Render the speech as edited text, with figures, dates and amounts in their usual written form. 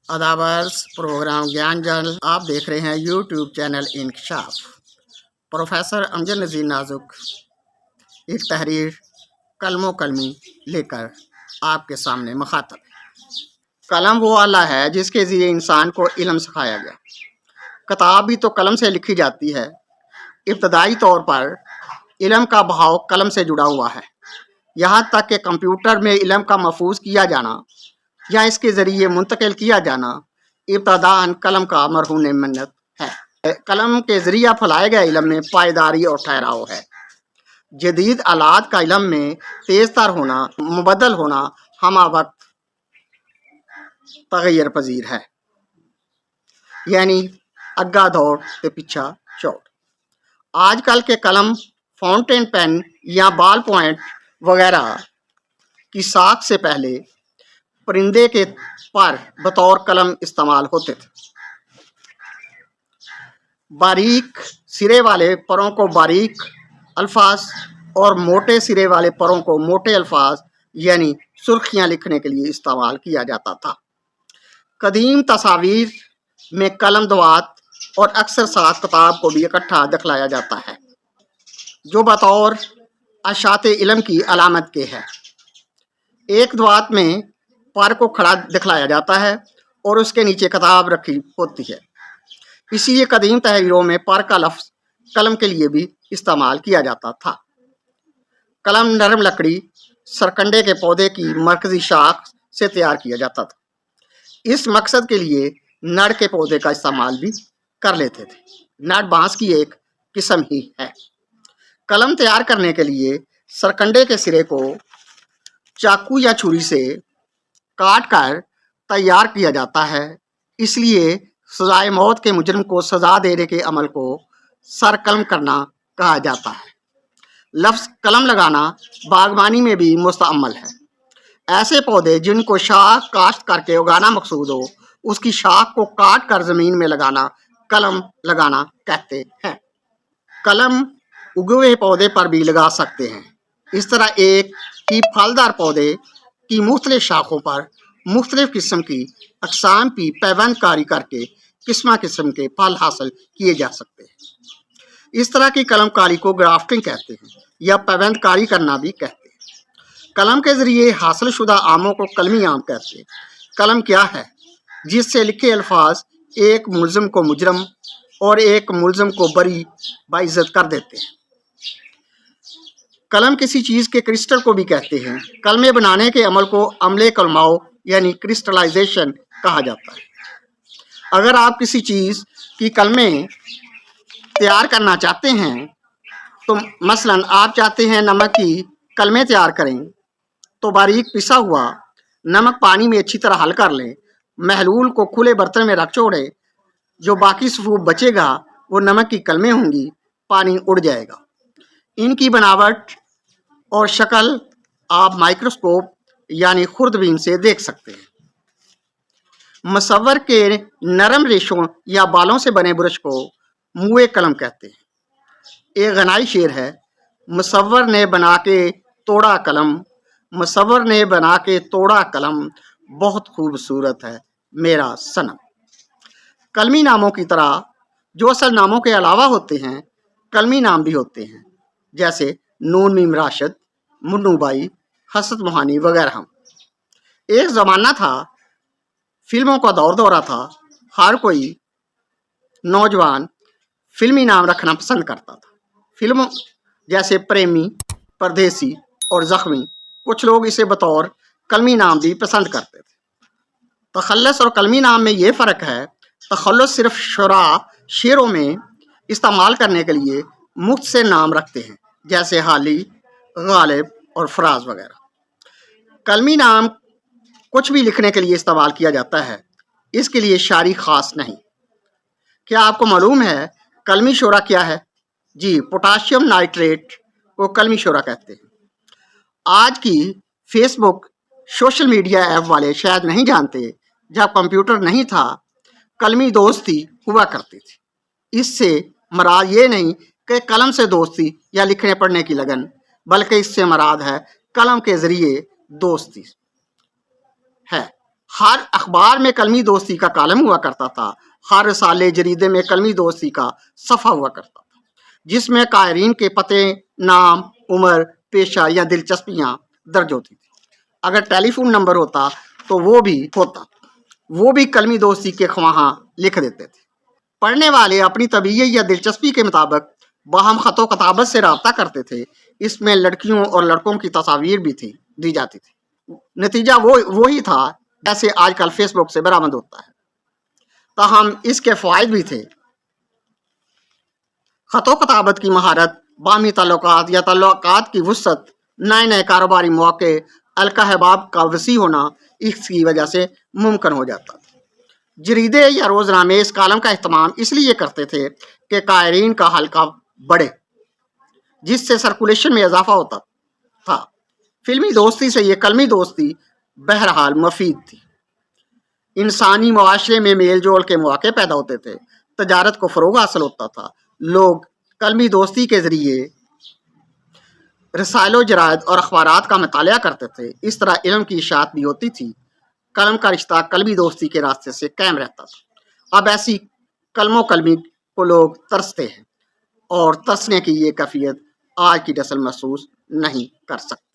अदावर्स programme ज्ञान जल आप देख रहे हैं यूट्यूब चैनल इंकशाफ। प्रोफेसर अमजद नज़ीर नाजुक एक तहरीर कलमो कलमी लेकर आपके सामने मुखातब है। कलम वो आला है जिसके ज़रिए इंसान को इल्म सिखाया गया। किताब भी तो कलम से लिखी जाती है। इब्तदाई तौर पर इल्म का बहाव कलम से जुड़ा हुआ है। यहाँ तक कि कंप्यूटर में इल्म का महफूज किया जाना या इसके ज़रिए मुंतकिल किया जाना इब्तदाअन कलम का मरहून मन्नत है। कलम के ज़रिए फैलाए गए इल्म में पायदारी और ठहराव है। जदीद आलात का इल्म में तेज़ तर होना, मुबदल होना हमा वक्त तगैर पजीर है, यानी अग्गा दौड़ ते पिछा चौड़। आजकल के कलम फाउंटेन पेन या बॉल पॉइंट वगैरह की साख से पहले परिंदे के पर बतौर कलम इस्तेमाल होते थे। बारीक सिरे वाले परों को बारीक अल्फाज और मोटे सिरे वाले परों को मोटे अल्फाज यानी सुर्खियाँ लिखने के लिए इस्तेमाल किया जाता था। कदीम तस्वीर में कलम दवात और अक्सर साथ किताब को भी इकट्ठा दिखलाया जाता है, जो बतौर अशाते इल्म की अलामत के है। एक दवात में पर को खड़ा दिखलाया जाता है और उसके नीचे किताब रखी होती है। इसीलिए कदीम तहरीरों में पर का लफ्ज़ कलम के लिए भी इस्तेमाल किया जाता था। कलम नरम लकड़ी सरकंडे के पौधे की मरकजी शाख से तैयार किया जाता था। इस मकसद के लिए नड़ के पौधे का इस्तेमाल भी कर लेते थे। नड़ बांस की एक किस्म ही है। कलम तैयार करने के लिए सरकंडे के सिरे को चाकू या छुरी से काट कर तैयार किया जाता है। इसलिए सजाए मौत के मुजरिम को सजा देने के अमल को सर कलम करना कहा जाता है। लफ्ज़ कलम लगाना बागवानी में भी मुस्तअमल है। ऐसे पौधे जिनको शाख काश्त करके उगाना मकसूद हो, उसकी शाख को काट कर ज़मीन में लगाना कलम लगाना कहते हैं। कलम उगे हुए पौधे पर भी लगा सकते हैं। इस तरह एक ही फलदार पौधे की मुख्तलिफ शाखों पर मुख्तलिफ किस्म की अक़साम की पैवंदकारी करके किस्म किस्म के फल हासिल किए जा सकते हैं। इस तरह की कलमकारी को ग्राफ्टिंग कहते हैं या पैवंदकारी करना भी कहते हैं। कलम के ज़रिए हासिल शुदा आमों को कलमी आम कहते हैं। कलम क्या है? जिससे लिखे अल्फाज एक मुल्ज़िम को मुजरम और एक मुल्ज़िम को बरी बाइज़्ज़त कर देते हैं। कलम किसी चीज़ के क्रिस्टल को भी कहते हैं। कलमे बनाने के अमल को अमले कलमाओ यानी क्रिस्टलाइजेशन कहा जाता है। अगर आप किसी चीज़ की कलमे तैयार करना चाहते हैं, तो मसलन आप चाहते हैं नमक की कलमे तैयार करें, तो बारीक पिसा हुआ नमक पानी में अच्छी तरह हल कर लें। महलूल को खुले बर्तन में रख छोड़ें। जो बाकी सफूफ बचेगा वो नमक की कलमें होंगी, पानी उड़ जाएगा। इनकी बनावट और शक्ल आप माइक्रोस्कोप यानी खुर्दबीन से देख सकते हैं। मुसव्वर के नरम रेशों या बालों से बने ब्रश को मुए कलम कहते हैं। एक गनाई शेर है, मुसव्वर ने बना के तोड़ा कलम, मुसव्वर ने बना के तोड़ा कलम, बहुत खूबसूरत है मेरा सनम। कलमी नामों की तरह जो असल नामों के अलावा होते हैं, कलमी नाम भी होते हैं, जैसे नून मीम राशिद, मुन्नू बाई, हसरत मोहानी वगैरह। एक ज़माना था, फिल्मों का दौरा था। हर कोई नौजवान फिल्मी नाम रखना पसंद करता था। फिल्मों जैसे प्रेमी, परदेसी और ज़ख्मी, कुछ लोग इसे बतौर कलमी नाम भी पसंद करते थे। तखल्लुस और कलमी नाम में ये फ़र्क है, तखल्लुस सिर्फ शुरा शेरों में इस्तेमाल करने के लिए मुफ्त से नाम रखते हैं, जैसे हाली, गालिब और फराज वगैरह। कलमी नाम कुछ भी लिखने के लिए इस्तेमाल किया जाता है, इसके लिए शायरी ख़ास नहीं। क्या आपको मालूम है कलमी शोरा क्या है? जी, पोटाशियम नाइट्रेट को कलमी शोरा कहते हैं। आज की फेसबुक सोशल मीडिया ऐप वाले शायद नहीं जानते, जब कंप्यूटर नहीं था कलमी दोस्ती हुआ करती थी। इससे मराद ये नहीं कि कलम से दोस्ती या लिखने पढ़ने की लगन, बल्कि इससे मराद है कलम के ज़रिए दोस्ती है। ہر اخبار میں کلمی دوستی کا کالم ہوا کرتا تھا، ہر رسالے جریدے میں کلمی دوستی کا صفحہ ہوا کرتا تھا، جس میں قائرین کے پتے، نام، عمر، پیشہ یا دلچسپیاں درج ہوتی تھی۔ اگر ٹیلی فون نمبر ہوتا تو وہ بھی کلمی دوستی کے خواہاں لکھ دیتے تھے۔ پڑھنے والے اپنی طبیعت یا دلچسپی کے مطابق باہم خط و کتابت سے رابطہ کرتے تھے۔ اس میں لڑکیوں اور لڑکوں کی تصاویر بھی دی جاتی تھی۔ نتیجہ وہی تھا جیسے آج کل فیس بک سے برآمد ہوتا ہے، تاہم اس کے فوائد بھی تھے۔ خط و کتابت کی مہارت، باہمی تعلقات یا تعلقات کی وسعت، نئے کاروباری مواقع، القاحباب کا وسیع ہونا اس کی وجہ سے ممکن ہو جاتا تھا۔ جریدے یا روزنامے اس کالم کا اہتمام اس لیے کرتے تھے کہ قائرین کا حلقہ بڑھے، جس سے سرکولیشن میں اضافہ ہوتا تھا۔ فلمی دوستی سے یہ کلمی دوستی بہرحال مفید تھی۔ انسانی معاشرے میں میل جول کے مواقع پیدا ہوتے تھے، تجارت کو فروغ حاصل ہوتا تھا، لوگ کلمی دوستی کے ذریعے رسائل و جرائد اور اخبارات کا مطالعہ کرتے تھے۔ اس طرح علم کی اشاعت بھی ہوتی تھی۔ قلم کا رشتہ کلمی دوستی کے راستے سے قائم رہتا تھا۔ اب ایسی کلم و کلمی کو لوگ ترستے ہیں، اور ترسنے کی یہ کیفیت آج کی نسل محسوس نہیں کر سکتی۔